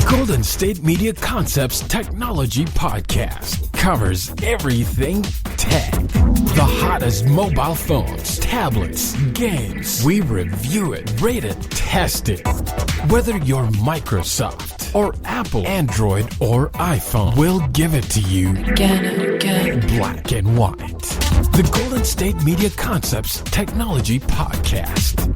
Golden State Media Concepts Technology Podcast covers everything tech. The hottest mobile phones, tablets, games. We review it, rate it, test it. Whether you're Microsoft or Apple, Android or iPhone, we'll give it to you again. Black and white. The Golden State Media Concepts Technology Podcast.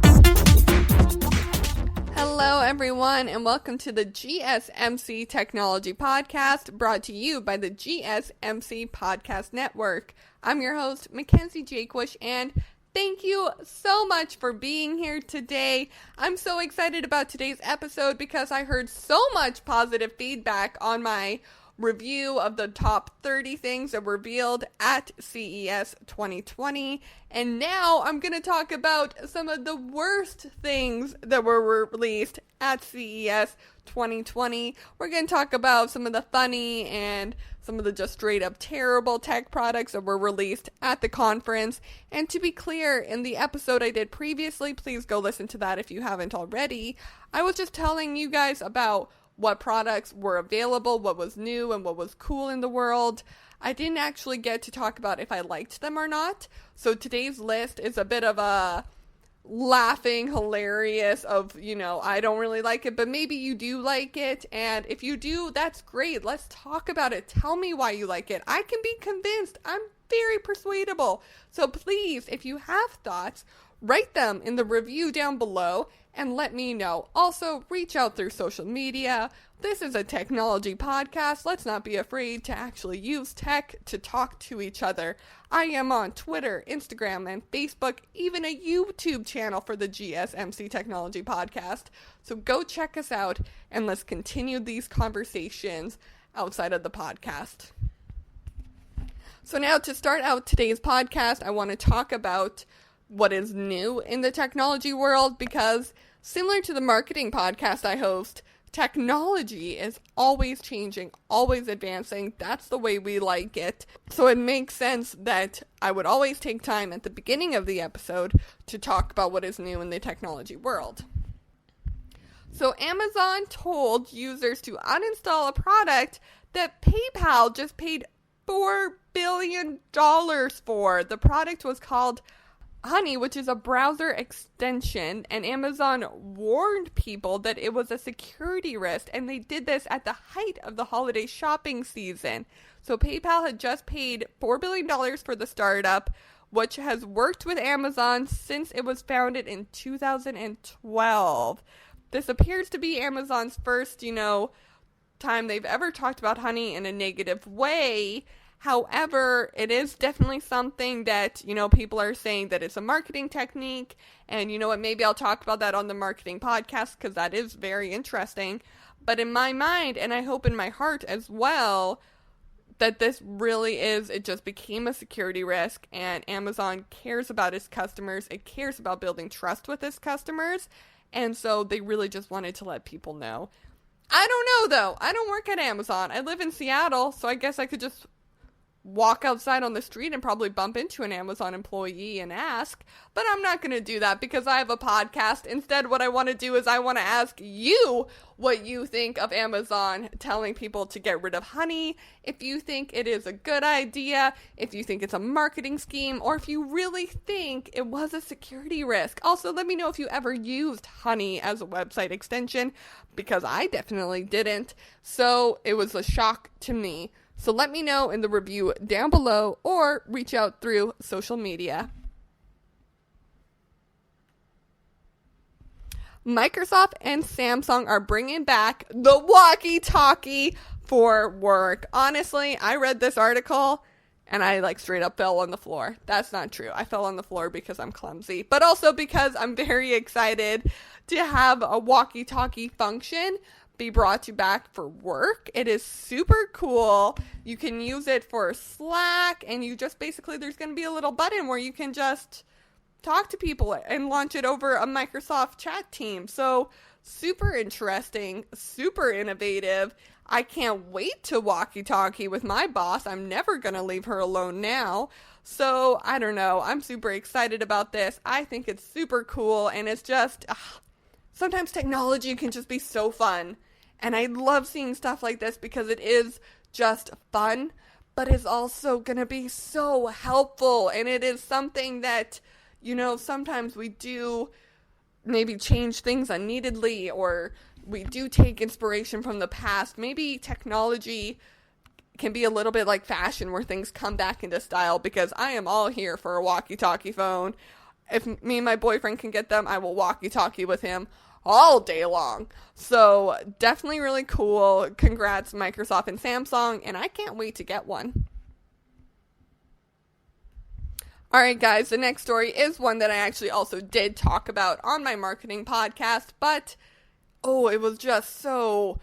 Hello, everyone, and welcome to the GSMC Technology Podcast, brought to you by the GSMC Podcast Network. I'm your host, Mackenzie, and thank you so much for being here today. I'm so excited about today's episode because I heard so much positive feedback on my review of the top 30 things that were revealed at CES 2020. And now I'm going to talk about some of the worst things that were released at CES 2020. We're going to talk about some of the funny and some of the just straight up terrible tech products that were released at the conference. And to be clear, in the episode I did previously, please go listen to that if you haven't already, I was just telling you guys about what products were available, what was new, and what was cool in the world. I didn't actually get to talk about if I liked them or not. So today's list is a bit of a laughing, hilarious of, I don't really like it, but maybe you do like it. And if you do, that's great. Let's talk about it. Tell me why you like it. I can be convinced. I'm very persuadable. So please, if you have thoughts, write them in the review down below and let me know. Also, reach out through social media. This is a technology podcast. Let's not be afraid to actually use tech to talk to each other. I am on Twitter, Instagram, and Facebook, even a YouTube channel for the GSMC Technology Podcast. So go check us out and let's continue these conversations outside of the podcast. So now to start out today's podcast, I want to talk about what is new in the technology world, because similar to the marketing podcast I host, technology is always changing, always advancing. That's the way we like it. So it makes sense that I would always take time at the beginning of the episode to talk about what is new in the technology world. So Amazon told users to uninstall a product that PayPal just paid $4 billion for. The product was called Honey, which is a browser extension, and Amazon warned people that it was a security risk, and they did this at the height of the holiday shopping season. So PayPal had just paid $4 billion for the startup, which has worked with Amazon since it was founded in 2012. This appears to be Amazon's first, time they've ever talked about Honey in a negative way. However, it is definitely something that, people are saying that it's a marketing technique. And you know what, maybe I'll talk about that on the marketing podcast because that is very interesting. But in my mind, and I hope in my heart as well, that this really is, it just became a security risk, and Amazon cares about its customers. It cares about building trust with its customers. And so they really just wanted to let people know. I don't know though. I don't work at Amazon. I live in Seattle, so I guess I could just walk outside on the street and probably bump into an Amazon employee and ask, but I'm not going to do that because I have a podcast. Instead, what I want to do is I want to ask you what you think of Amazon telling people to get rid of Honey, if you think it is a good idea, if you think it's a marketing scheme, or if you really think it was a security risk. Also, let me know if you ever used Honey as a website extension, because I definitely didn't, so it was a shock to me. So let me know in the review down below or reach out through social media. Microsoft and Samsung are bringing back the walkie-talkie for work. Honestly, I read this article and I straight up fell on the floor. That's not true. I fell on the floor because I'm clumsy, but also because I'm very excited to have a walkie-talkie function be brought to back for work. It is super cool. You can use it for Slack, and you just basically, there's going to be a little button where you can just talk to people and launch it over a Microsoft chat team. So super interesting, super innovative. I can't wait to walkie-talkie with my boss. I'm never going to leave her alone now. So I don't know. I'm super excited about this. I think it's super cool, and it's just, sometimes technology can just be so fun. And I love seeing stuff like this because it is just fun, but it's also going to be so helpful. And it is something that, sometimes we do maybe change things unneededly, or we do take inspiration from the past. Maybe technology can be a little bit like fashion, where things come back into style, because I am all here for a walkie-talkie phone. If me and my boyfriend can get them, I will walkie-talkie with him all day long. So definitely really cool. Congrats, Microsoft and Samsung, and I can't wait to get one. Alright guys, the next story is one that I actually also did talk about on my marketing podcast, but it was just so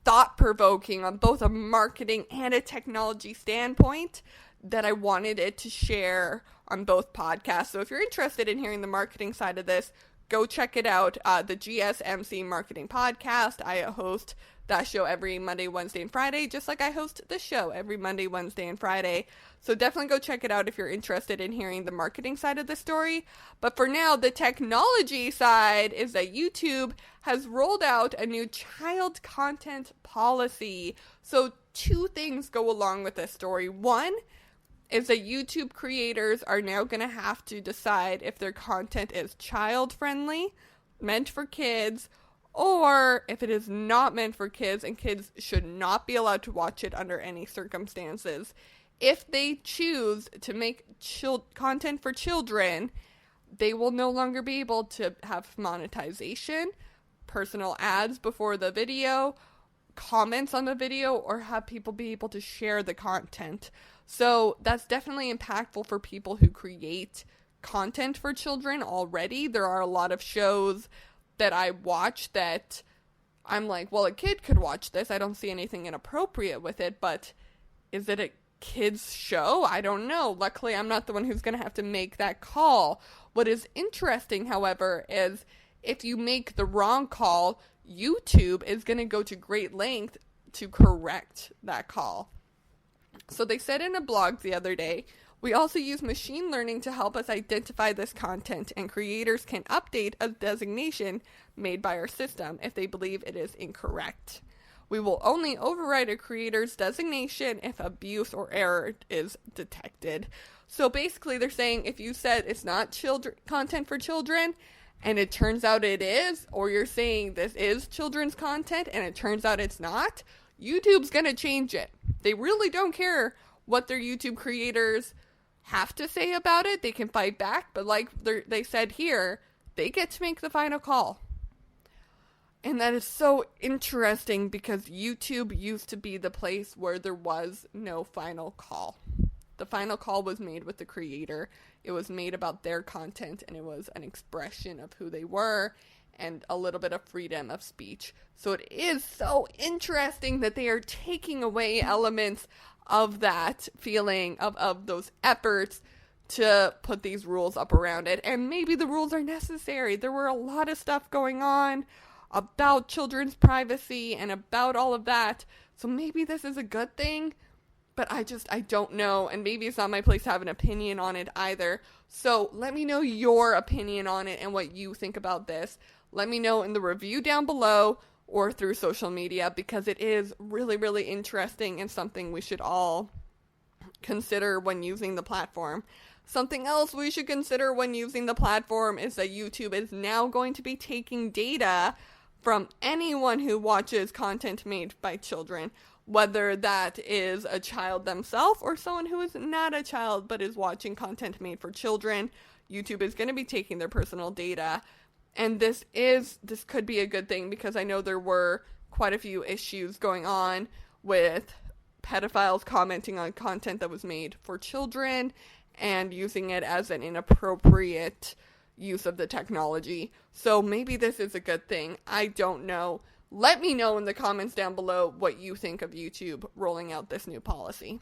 thought-provoking on both a marketing and a technology standpoint that I wanted it to share on both podcasts. So if you're interested in hearing the marketing side of this, go check it out, the GSMC Marketing Podcast. I host that show every Monday, Wednesday, and Friday, just like I host this show every Monday, Wednesday, and Friday. So definitely go check it out if you're interested in hearing the marketing side of the story. But for now, the technology side is that YouTube has rolled out a new child content policy. So 2 things go along with this story. One is that YouTube creators are now going to have to decide if their content is child-friendly, meant for kids, or if it is not meant for kids and kids should not be allowed to watch it under any circumstances. If they choose to make content for children, they will no longer be able to have monetization, personal ads before the video, comments on the video, or have people be able to share the content. So that's definitely impactful for people who create content for children already. There are a lot of shows that I watch that I'm like, well, a kid could watch this. I don't see anything inappropriate with it, but is it a kid's show? I don't know. Luckily, I'm not the one who's going to have to make that call. What is interesting, however, is if you make the wrong call, YouTube is going to go to great length to correct that call. So they said in a blog the other day, we also use machine learning to help us identify this content, and creators can update a designation made by our system if they believe it is incorrect. We will only override a creator's designation if abuse or error is detected. So basically they're saying if you said it's not content for children and it turns out it is, or you're saying this is children's content and it turns out it's not, YouTube's going to change it. They really don't care what their YouTube creators have to say about it. They can fight back, but like they said here, they get to make the final call. And that is so interesting because YouTube used to be the place where there was no final call. The final call was made with the creator. It was made about their content, and it was an expression of who they were and a little bit of freedom of speech. So it is so interesting that they are taking away elements of that feeling, of those efforts to put these rules up around it. And maybe the rules are necessary. There were a lot of stuff going on about children's privacy and about all of that. So maybe this is a good thing, but I don't know. And maybe it's not my place to have an opinion on it either. So let me know your opinion on it and what you think about this. Let me know in the review down below or through social media, because it is really, really interesting and something we should all consider when using the platform. Something else we should consider when using the platform is that YouTube is now going to be taking data from anyone who watches content made by children, whether that is a child themselves or someone who is not a child but is watching content made for children. YouTube is going to be taking their personal data. And this could be a good thing, because I know there were quite a few issues going on with pedophiles commenting on content that was made for children and using it as an inappropriate use of the technology. So maybe this is a good thing. I don't know. Let me know in the comments down below what you think of YouTube rolling out this new policy.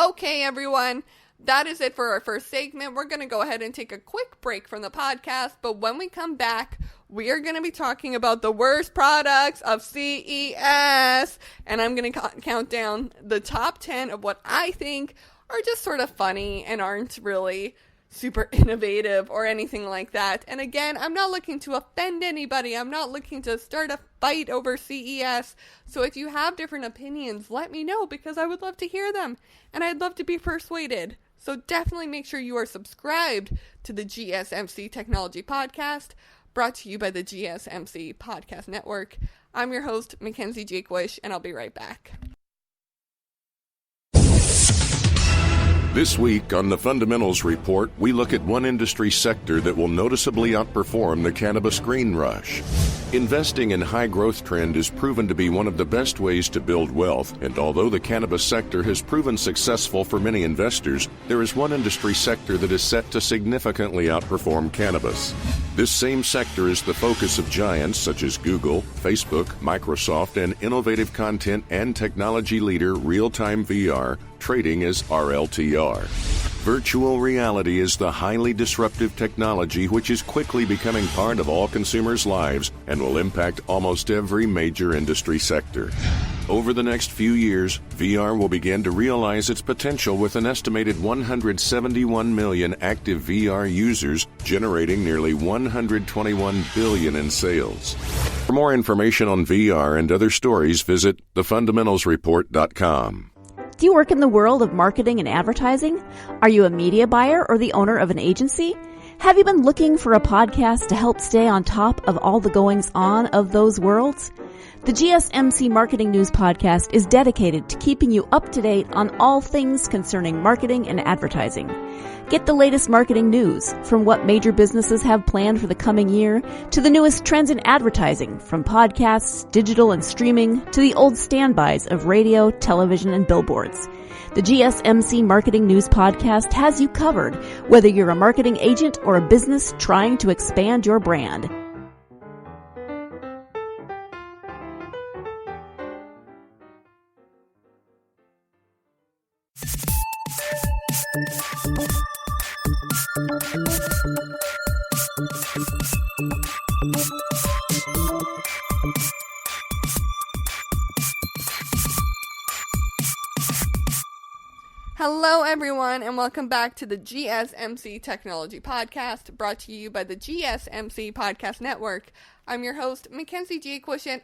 Okay, everyone. That is it for our first segment. We're going to go ahead and take a quick break from the podcast, but when we come back, we are going to be talking about the worst products of CES, and I'm going to count down the top 10 of what I think are just sort of funny and aren't really super innovative or anything like that. And again, I'm not looking to offend anybody. I'm not looking to start a fight over CES. So if you have different opinions, let me know, because I would love to hear them and I'd love to be persuaded. So definitely make sure you are subscribed to the GSMC Technology Podcast, brought to you by the GSMC Podcast Network. I'm your host, Mackenzie Jakewish, and I'll be right back. This week on the Fundamentals Report, we look at one industry sector that will noticeably outperform the cannabis green rush. Investing in high-growth trend is proven to be one of the best ways to build wealth, and although the cannabis sector has proven successful for many investors, there is one industry sector that is set to significantly outperform cannabis. This same sector is the focus of giants such as Google, Facebook, Microsoft, and innovative content and technology leader Real-Time VR, trading as RLTR. Virtual reality is the highly disruptive technology which is quickly becoming part of all consumers' lives and will impact almost every major industry sector. Over the next few years, VR will begin to realize its potential with an estimated 171 million active VR users, generating nearly $121 billion in sales. For more information on VR and other stories, visit thefundamentalsreport.com. Do you work in the world of marketing and advertising? Are you a media buyer or the owner of an agency? Have you been looking for a podcast to help stay on top of all the goings-on of those worlds? The GSMC Marketing News Podcast is dedicated to keeping you up to date on all things concerning marketing and advertising. Get the latest marketing news, from what major businesses have planned for the coming year to the newest trends in advertising, from podcasts, digital and streaming, to the old standbys of radio, television, and billboards. The GSMC Marketing News Podcast has you covered, whether you're a marketing agent or a business trying to expand your brand. Hello everyone, and welcome back to the GSMC Technology Podcast, brought to you by the GSMC Podcast Network. I'm your host, Mackenzie Jakewish, and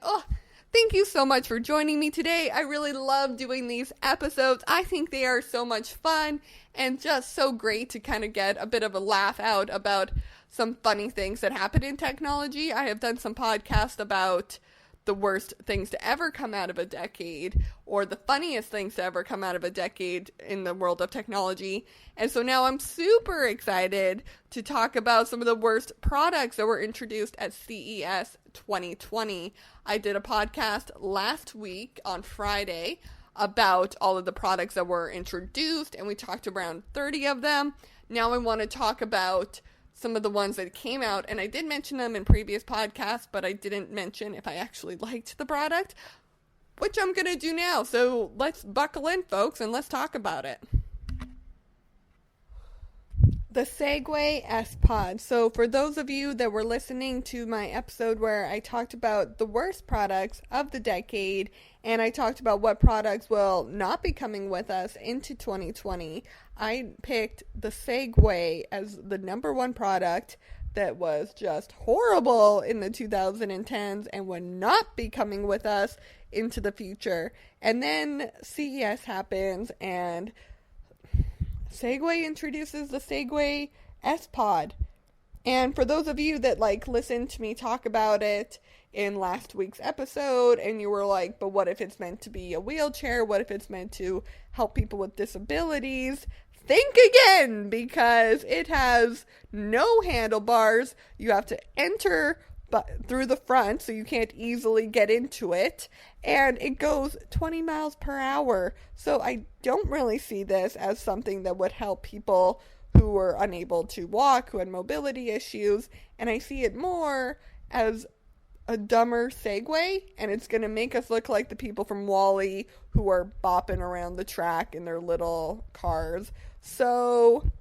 thank you so much for joining me today. I really love doing these episodes. I think they are so much fun and just so great to kind of get a bit of a laugh out about some funny things that happen in technology. I have done some podcasts about the worst things to ever come out of a decade, or the funniest things to ever come out of a decade in the world of technology. And so now I'm super excited to talk about some of the worst products that were introduced at CES 2020. I did a podcast last week on Friday about all of the products that were introduced, and we talked around 30 of them. Now I want to talk about some of the ones that came out, and I did mention them in previous podcasts, but I didn't mention if I actually liked the product, which I'm going to do now. So let's buckle in, folks, and let's talk about it. The Segway S-Pod. So for those of you that were listening to my episode where I talked about the worst products of the decade, and I talked about what products will not be coming with us into 2020, I picked the Segway as the number one product that was just horrible in the 2010s and would not be coming with us into the future. And then CES happens, and Segway introduces the Segway S-Pod. And for those of you that listened to me talk about it in last week's episode, and you were like, but what if it's meant to be a wheelchair? What if it's meant to help people with disabilities? Think again, because it has no handlebars. You have to enter through the front, so you can't easily get into it, and it goes 20 miles per hour. So I don't really see this as something that would help people who were unable to walk, who had mobility issues, and I see it more as a dumber Segway, and it's going to make us look like the people from WALL-E who are bopping around the track in their little cars. So,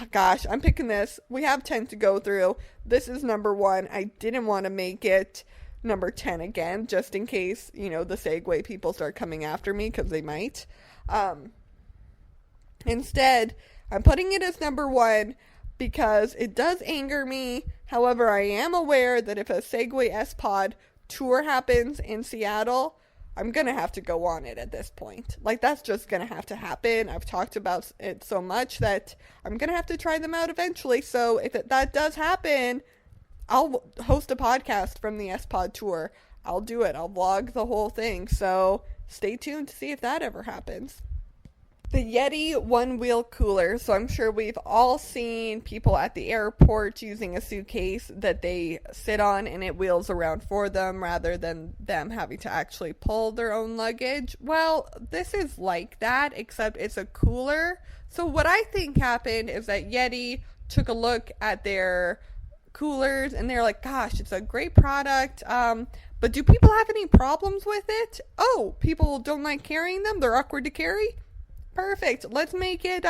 gosh, I'm picking this. We have 10 to go through. This is number 1. I didn't want to make it number 10 again, just in case, the Segway people start coming after me, because they might. Instead, I'm putting it as number 1 because it does anger me. However, I am aware that if a Segway S-Pod tour happens in Seattle, I'm going to have to go on it at this point. Like, that's just going to have to happen. I've talked about it so much that I'm going to have to try them out eventually. So if that does happen, I'll host a podcast from the S-Pod tour. I'll do it. I'll vlog the whole thing. So stay tuned to see if that ever happens. The Yeti one-wheel cooler. So I'm sure we've all seen people at the airport using a suitcase that they sit on and it wheels around for them rather than them having to actually pull their own luggage. Well, this is like that, except it's a cooler. So what I think happened is that Yeti took a look at their coolers and they're like, gosh, it's a great product. But do people have any problems with it? Oh, people don't like carrying them? They're awkward to carry? Perfect. Let's make it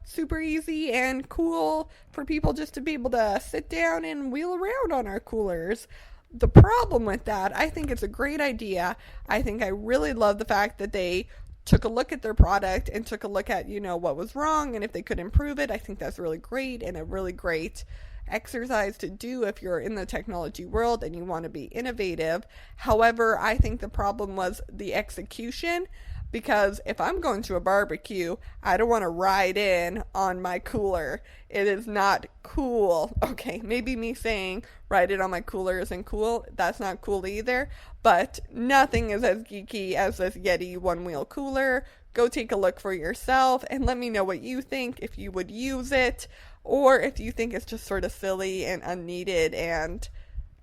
super easy and cool for people just to be able to sit down and wheel around on our coolers. The problem with that, I think it's a great idea. I really love the fact that they took a look at their product and took a look at, what was wrong and if they could improve it. I think that's really great and a really great exercise to do if you're in the technology world and you want to be innovative. However, I think the problem was the execution. Because if I'm going to a barbecue, I don't want to ride in on my cooler. It is not cool. Okay, maybe me saying ride it on my cooler isn't cool. That's not cool either. But nothing is as geeky as this Yeti one-wheel cooler. Go take a look for yourself and let me know what you think, if you would use it, or if you think it's just sort of silly and unneeded and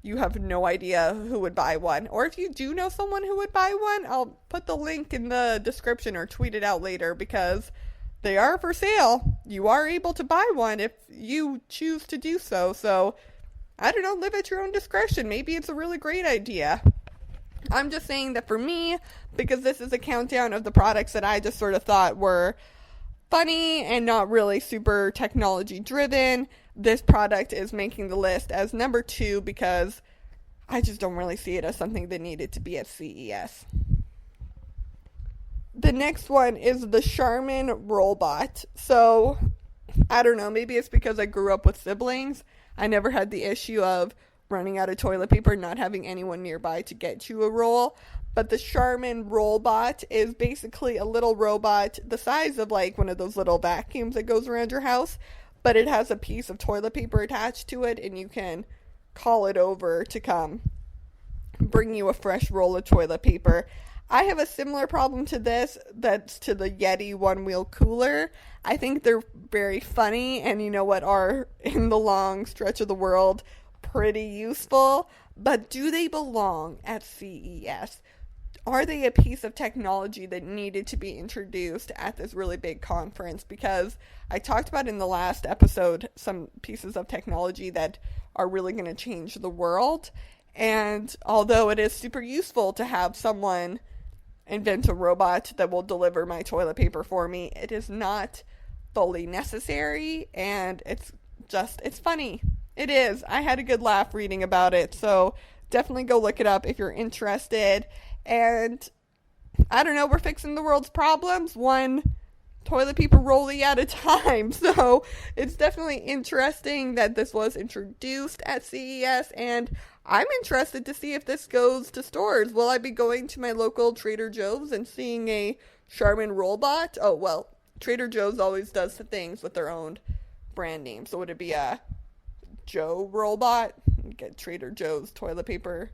you have no idea who would buy one. Or if you do know someone who would buy one, I'll put the link in the description or tweet it out later because they are for sale. You are able to buy one if you choose to do so. So, I don't know, live at your own discretion. Maybe it's a really great idea. I'm just saying that for me, because this is a countdown of the products that I just sort of thought were funny and not really super technology driven, this product is making the list as number 2 because I just don't really see it as something that needed to be at CES. The next one is the Charmin Rollbot. So, I don't know, maybe it's because I grew up with siblings. I never had the issue of running out of toilet paper and not having anyone nearby to get you a roll. But the Charmin Rollbot is basically a little robot the size of like one of those little vacuums that goes around your house. But it has a piece of toilet paper attached to it, and you can call it over to come bring you a fresh roll of toilet paper. I have a similar problem to this that's to the Yeti one-wheel cooler. I think they're very funny and are in the long stretch of the world pretty useful. But do they belong at CES? Are they a piece of technology that needed to be introduced at this really big conference? Because I talked about in the last episode some pieces of technology that are really going to change the world. And although it is super useful to have someone invent a robot that will deliver my toilet paper for me, it is not fully necessary. And it's funny. It is. I had a good laugh reading about it. So definitely go look it up if you're interested. And I don't know, we're fixing the world's problems one toilet paper rollie at a time. So it's definitely interesting that this was introduced at CES, and I'm interested to see if this goes to stores. Will I be going to my local Trader Joe's and seeing a Charmin Rollbot? Oh, well, Trader Joe's always does things with their own brand name. So would it be a Joe Rollbot? Get Trader Joe's toilet paper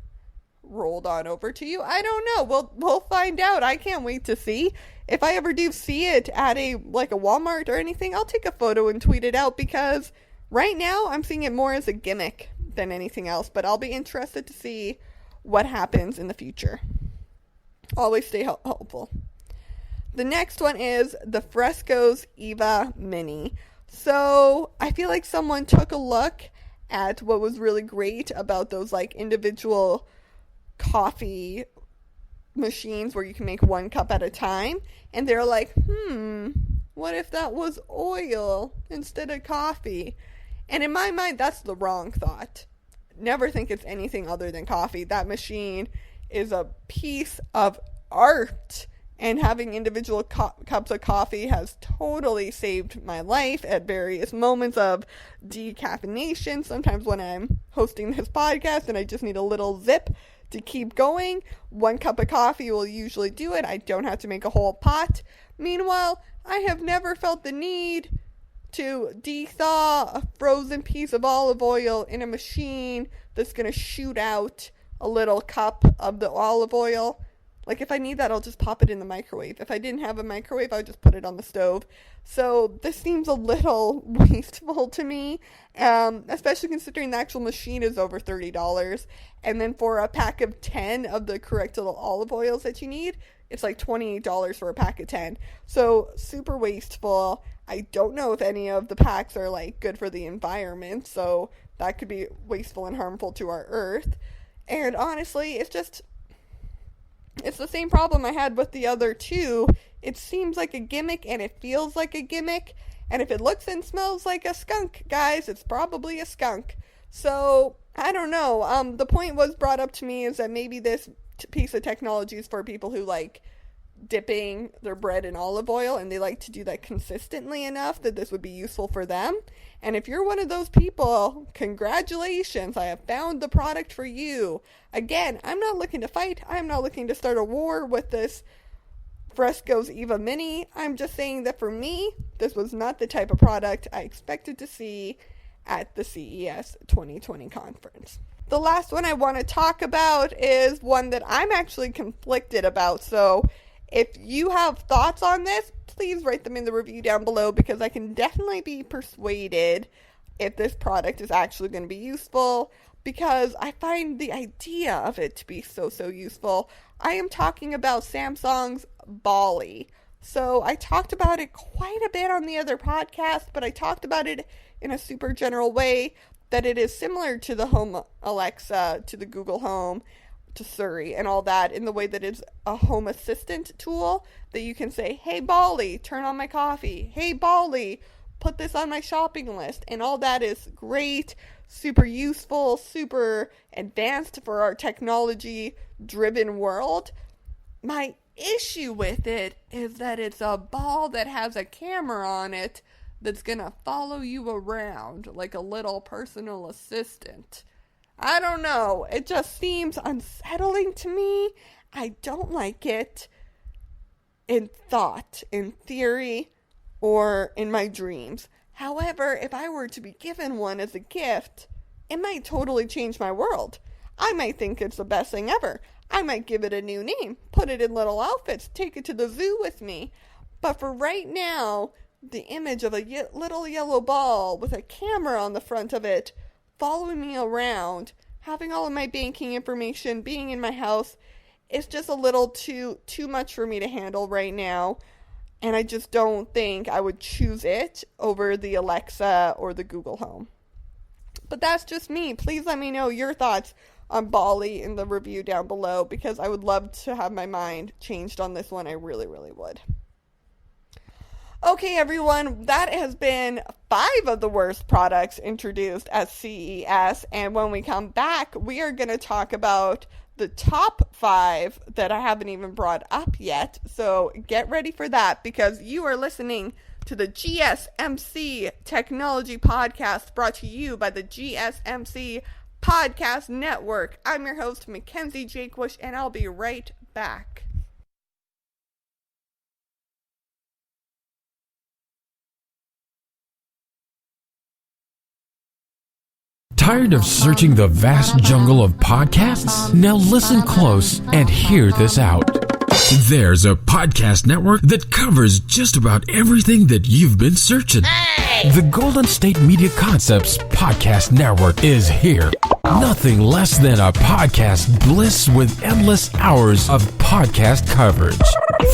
rolled on over to you. I don't know. We'll find out. I can't wait to see. If I ever do see it at a Walmart or anything, I'll take a photo and tweet it out because right now I'm seeing it more as a gimmick than anything else, but I'll be interested to see what happens in the future. Always stay hopeful. The next one is the Fresco's Eva Mini. So I feel like someone took a look at what was really great about those individual coffee machines where you can make one cup at a time, and they're like, what if that was oil instead of coffee? And in my mind, that's the wrong thought. Never think it's anything other than coffee. That machine is a piece of art. and having individual cups of coffee has totally saved my life at various moments of decaffeination. Sometimes when I'm hosting this podcast and I just need a little zip to keep going, 1 cup of coffee will usually do it. I don't have to make a whole pot. Meanwhile, I have never felt the need to de-thaw a frozen piece of olive oil in a machine that's going to shoot out a little cup of the olive oil. Like, if I need that, I'll just pop it in the microwave. If I didn't have a microwave, I would just put it on the stove. So this seems a little wasteful to me, especially considering the actual machine is over $30. And then for a pack of 10 of the correct little olive oils that you need, it's like $28 for a pack of 10. So super wasteful. I don't know if any of the packs are like good for the environment, so that could be wasteful and harmful to our earth. And honestly, it's the same problem I had with the other two. It seems like a gimmick and it feels like a gimmick. And if it looks and smells like a skunk, guys, it's probably a skunk. So, I don't know. The point was brought up to me is that maybe this piece of technology is for people who like dipping their bread in olive oil and they like to do that consistently enough that this would be useful for them. And if you're one of those people, congratulations, I have found the product for you. Again, I'm not looking to fight. I'm not looking to start a war with this Fresco's Eva Mini. I'm just saying that for me, this was not the type of product I expected to see at the CES 2020 conference. The last one I want to talk about is one that I'm actually conflicted about. So if you have thoughts on this, please write them in the review down below, because I can definitely be persuaded if this product is actually going to be useful, because I find the idea of it to be so useful. I am talking about Samsung's Ballie. So I talked about it quite a bit on the other podcast, but I talked about it in a super general way, that it is similar to the Home Alexa, to the Google Home, to Siri and all that, in the way that it's a home assistant tool that you can say, hey Ballie, turn on my coffee. Hey Ballie, put this on my shopping list. And all that is great, super useful, super advanced for our technology-driven world. My issue with it is that it's a ball that has a camera on it that's gonna follow you around like a little personal assistant. I don't know. It just seems unsettling to me. I don't like it in thought, in theory, or in my dreams. However, if I were to be given one as a gift, it might totally change my world. I might think it's the best thing ever. I might give it a new name, put it in little outfits, take it to the zoo with me. But for right now, the image of a little yellow ball with a camera on the front of it following me around, having all of my banking information, being in my house, is just a little too much for me to handle right now. And I just don't think I would choose it over the Alexa or the Google Home. But that's just me. Please let me know your thoughts on Ballie in the review down below, because I would love to have my mind changed on this one. I really would. Okay, everyone, that has been 5 of the worst products introduced at CES. And when we come back, we are going to talk about the top 5 that I haven't even brought up yet. So get ready for that, because you are listening to the GSMC Technology Podcast, brought to you by the GSMC Podcast Network. I'm your host, Mackenzie Jakewish, and I'll be right back. Tired of searching the vast jungle of podcasts? Now listen close and hear this out. There's a podcast network that covers just about everything that you've been searching. Hey! The Golden State Media Concepts Podcast Network is here. Nothing less than a podcast bliss with endless hours of podcast coverage.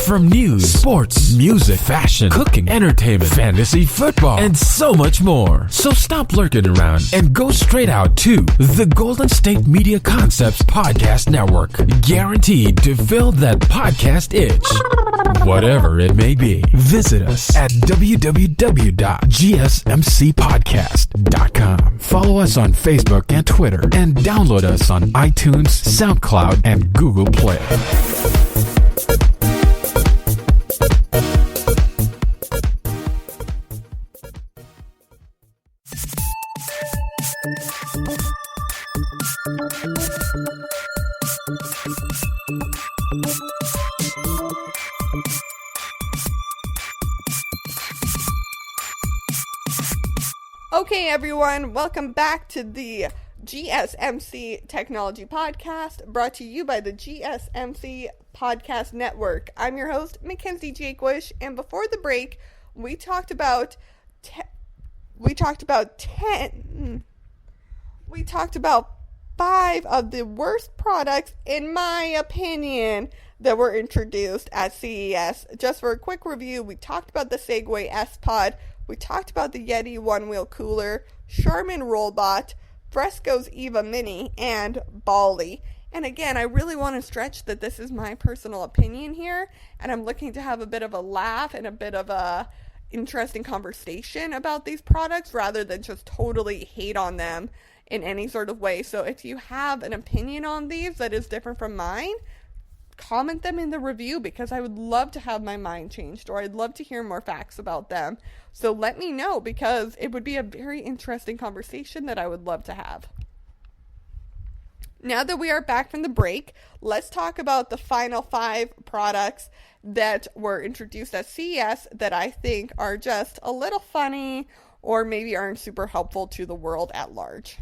From news, sports, music, fashion, cooking, entertainment, fantasy, football, and so much more. So stop lurking around and go straight out to the Golden State Media Concepts Podcast Network. Guaranteed to fill that podcast itch. Whatever it may be. Visit us at www.gsmcpodcast.com. Follow us on Facebook and Twitter, and download us on iTunes, SoundCloud, and Google Play. Okay, everyone, welcome back to the GSMC Technology Podcast, brought to you by the GSMC Podcast Network. I'm your host, Mackenzie Jakewish, and before the break, we talked about 5 of the worst products, in my opinion, that were introduced at CES. Just for a quick review, we talked about the Segway S-Pod, we talked about the Yeti one-wheel cooler, Charmin Rollbot, Fresco's Eva Mini, and Bali. And again, I really want to stretch that this is my personal opinion here, and I'm looking to have a bit of a laugh and a bit of a interesting conversation about these products rather than just totally hate on them in any sort of way. So if you have an opinion on these that is different from mine, comment them in the review, because I would love to have my mind changed, or I'd love to hear more facts about them. So let me know, because it would be a very interesting conversation that I would love to have. Now that we are back from the break, let's talk about the final 5 products that were introduced at CES that I think are just a little funny or maybe aren't super helpful to the world at large.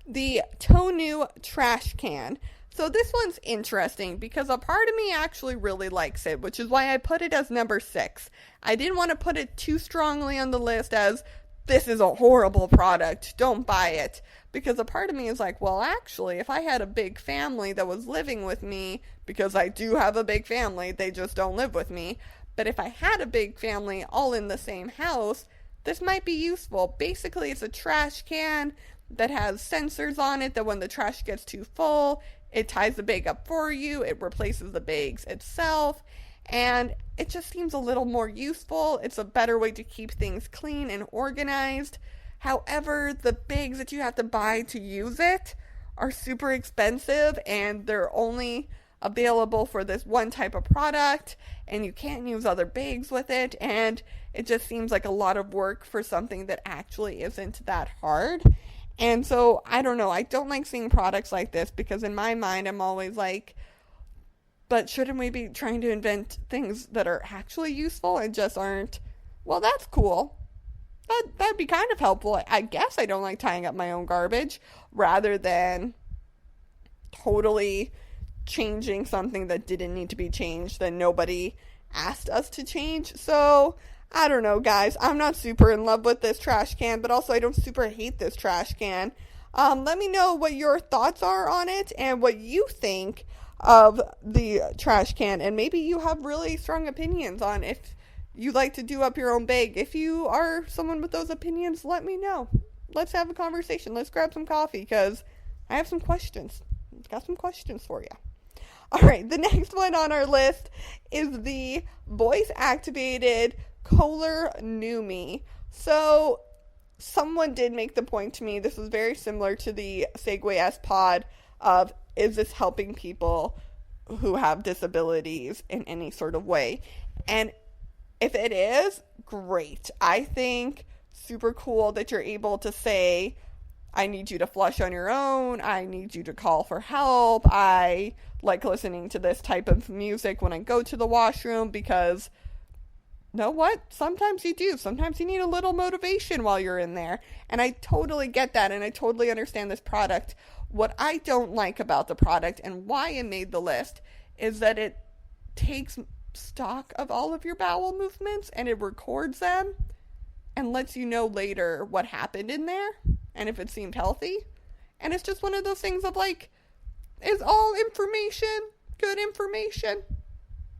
The Tonu trash can. So this one's interesting because a part of me actually really likes it, which is why I put it as number 6. I didn't want to put it too strongly on the list as this is a horrible product, don't buy it. Because a part of me is like, well, actually, if I had a big family that was living with me, because I do have a big family, they just don't live with me. But if I had a big family all in the same house, this might be useful. Basically, it's a trash can that has sensors on it that when the trash gets too full, it ties the bag up for you, it replaces the bags itself, and it just seems a little more useful. It's a better way to keep things clean and organized. However, the bags that you have to buy to use it are super expensive, and they're only available for this one type of product, and you can't use other bags with it, and it just seems like a lot of work for something that actually isn't that hard. And so, I don't know, I don't like seeing products like this, because in my mind, I'm always like, but shouldn't we be trying to invent things that are actually useful and just aren't? Well, that's cool. That'd be kind of helpful. I guess I don't like tying up my own garbage, rather than totally changing something that didn't need to be changed, that nobody asked us to change. So, I don't know, guys. I'm not super in love with this trash can, but also I don't super hate this trash can. Let me know what your thoughts are on it and what you think of the trash can. And maybe you have really strong opinions on if you like to do up your own bag. If you are someone with those opinions, let me know. Let's have a conversation. Let's grab some coffee, because I have some questions. I've got some questions for you. All right, the next one on our list is the voice-activated Kohler Numi. So, someone did make the point to me, this is very similar to the Segway S-Pod of, is this helping people who have disabilities in any sort of way? And if it is, great. I think super cool that you're able to say, I need you to flush on your own, I need you to call for help, I like listening to this type of music when I go to the washroom, because know what? Sometimes you do. Sometimes you need a little motivation while you're in there. And I totally get that, and I totally understand this product. What I don't like about the product and why it made the list is that it takes stock of all of your bowel movements and it records them and lets you know later what happened in there and if it seemed healthy. And it's just one of those things of like, is all information good information?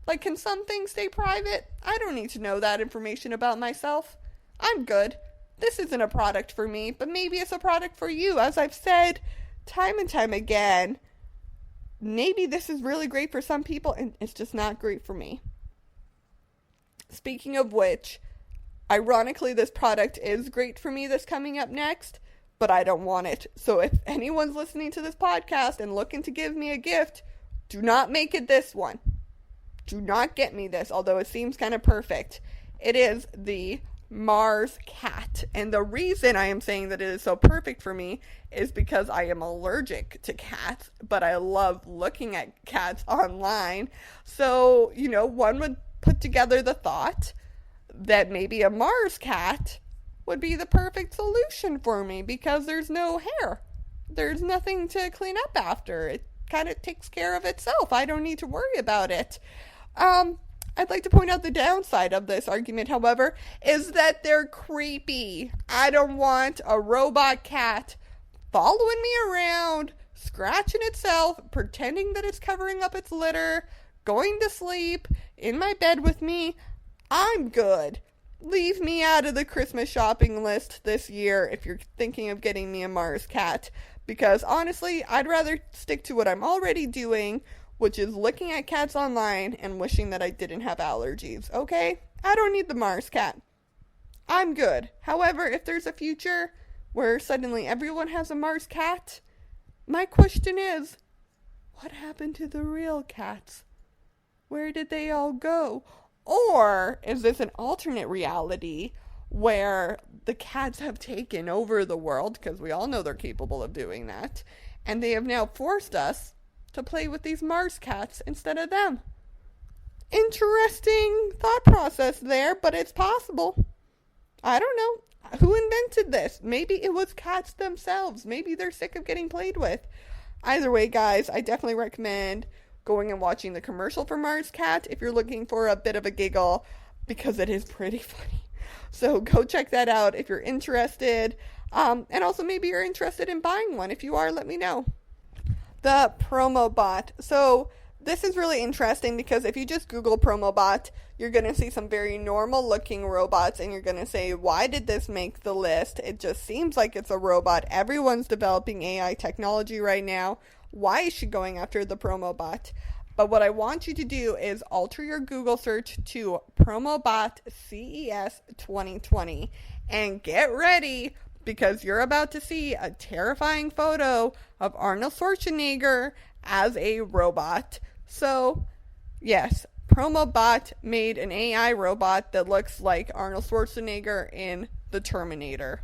Like, can some things stay private? I don't need to know that information about myself. I'm good. This isn't a product for me, but maybe it's a product for you. As I've said time and time again, maybe this is really great for some people, and it's just not great for me. Speaking of which, ironically, this product is great for me that's coming up next, but I don't want it. So if anyone's listening to this podcast and looking to give me a gift, do not make it this one. Do not get me this, although it seems kind of perfect. It is the Mars cat. And the reason I am saying that it is so perfect for me is because I am allergic to cats, but I love looking at cats online. So, one would put together the thought that maybe a Mars cat would be the perfect solution for me because there's no hair. There's nothing to clean up after. It kind of takes care of itself. I don't need to worry about it. I'd like to point out the downside of this argument, however, is that they're creepy. I don't want a robot cat following me around, scratching itself, pretending that it's covering up its litter, going to sleep in my bed with me. I'm good. Leave me out of the Christmas shopping list this year if you're thinking of getting me a Mars cat, because honestly, I'd rather stick to what I'm already doing, which is looking at cats online and wishing that I didn't have allergies, okay? I don't need the Mars cat. I'm good. However, if there's a future where suddenly everyone has a Mars cat, my question is, what happened to the real cats? Where did they all go? Or is this an alternate reality where the cats have taken over the world, because we all know they're capable of doing that, and they have now forced us to play with these Mars cats instead of them? Interesting thought process there, but it's possible. I don't know. Who invented this? Maybe it was cats themselves. Maybe they're sick of getting played with. Either way, guys, I definitely recommend going and watching the commercial for Mars cat if you're looking for a bit of a giggle, because it is pretty funny. So go check that out if you're interested. And also maybe you're interested in buying one. If you are, let me know. The PromoBot. So this is really interesting because if you just Google PromoBot, you're going to see some very normal looking robots and you're going to say, why did this make the list? It just seems like it's a robot. Everyone's developing AI technology right now. Why is she going after the PromoBot? But what I want you to do is alter your Google search to PromoBot CES 2020 and get ready, because you're about to see a terrifying photo of Arnold Schwarzenegger as a robot. So, yes, PromoBot made an AI robot that looks like Arnold Schwarzenegger in The Terminator.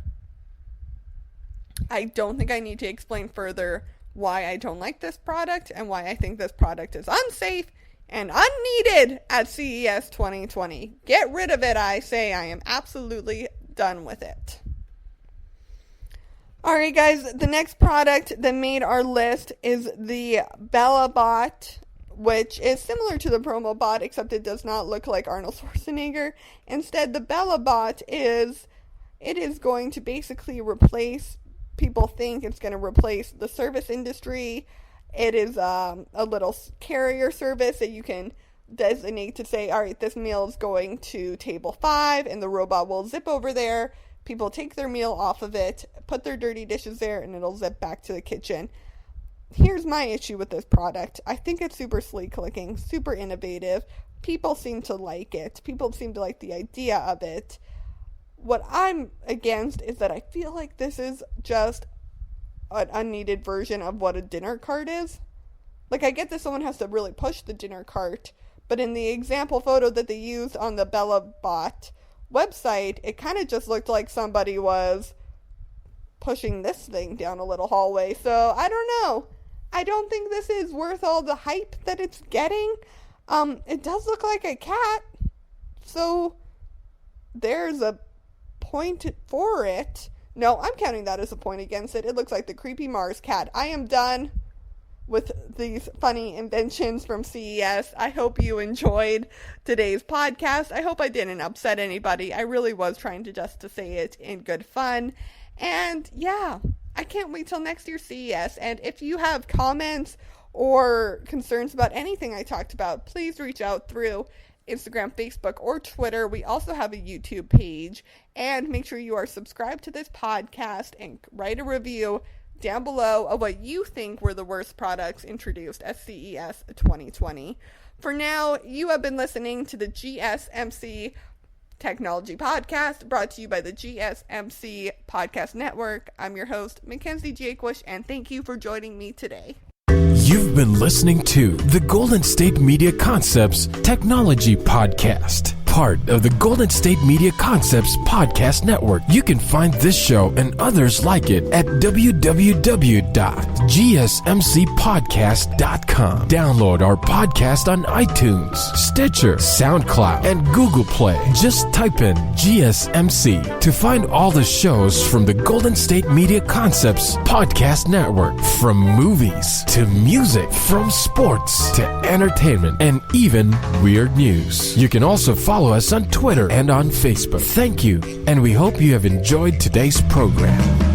I don't think I need to explain further why I don't like this product and why I think this product is unsafe and unneeded at CES 2020. Get rid of it, I say. I am absolutely done with it. Alright guys, the next product that made our list is the BellaBot, which is similar to the PromoBot, except it does not look like Arnold Schwarzenegger. Instead, the BellaBot is going to basically replace, people think it's going to replace the service industry. It is a little carrier service that you can designate to say, alright, this meal is going to table 5, and the robot will zip over there. People take their meal off of it, put their dirty dishes there, and it'll zip back to the kitchen. Here's my issue with this product. I think it's super sleek looking, super innovative. People seem to like it. People seem to like the idea of it. What I'm against is that I feel like this is just an unneeded version of what a dinner cart is. Like, I get that someone has to really push the dinner cart, but in the example photo that they used on the BellaBot website, it kind of just looked like somebody was pushing this thing down a little hallway. So I don't know. I don't think this is worth all the hype that it's getting. It does look like a cat, so there's a point for it. No, I'm counting that as a point against it. It looks like the creepy Mars cat. I am done with these funny inventions from CES. I hope you enjoyed today's podcast. I hope I didn't upset anybody. I really was trying to just to say it in good fun. And yeah, I can't wait till next year's CES. And if you have comments or concerns about anything I talked about, please reach out through Instagram, Facebook, or Twitter. We also have a YouTube page. And make sure you are subscribed to this podcast and write a review down below of what you think were the worst products introduced at CES 2020. For now, you have been listening to the GSMC Technology Podcast, brought to you by the GSMC Podcast Network. I'm your host, Mackenzie Jakewish, and thank you for joining me today. You've been listening to the Golden State Media Concepts Technology Podcast. part of the Golden State Media Concepts Podcast Network. You can find this show and others like it at www.gsmcpodcast.com. Download our podcast on iTunes, Stitcher, SoundCloud, and Google Play. Just type in GSMC to find all the shows from the Golden State Media Concepts Podcast Network. From movies to music, from sports to entertainment, and even weird news. You can also follow us on Twitter and on Facebook. Thank you, and we hope you have enjoyed today's program.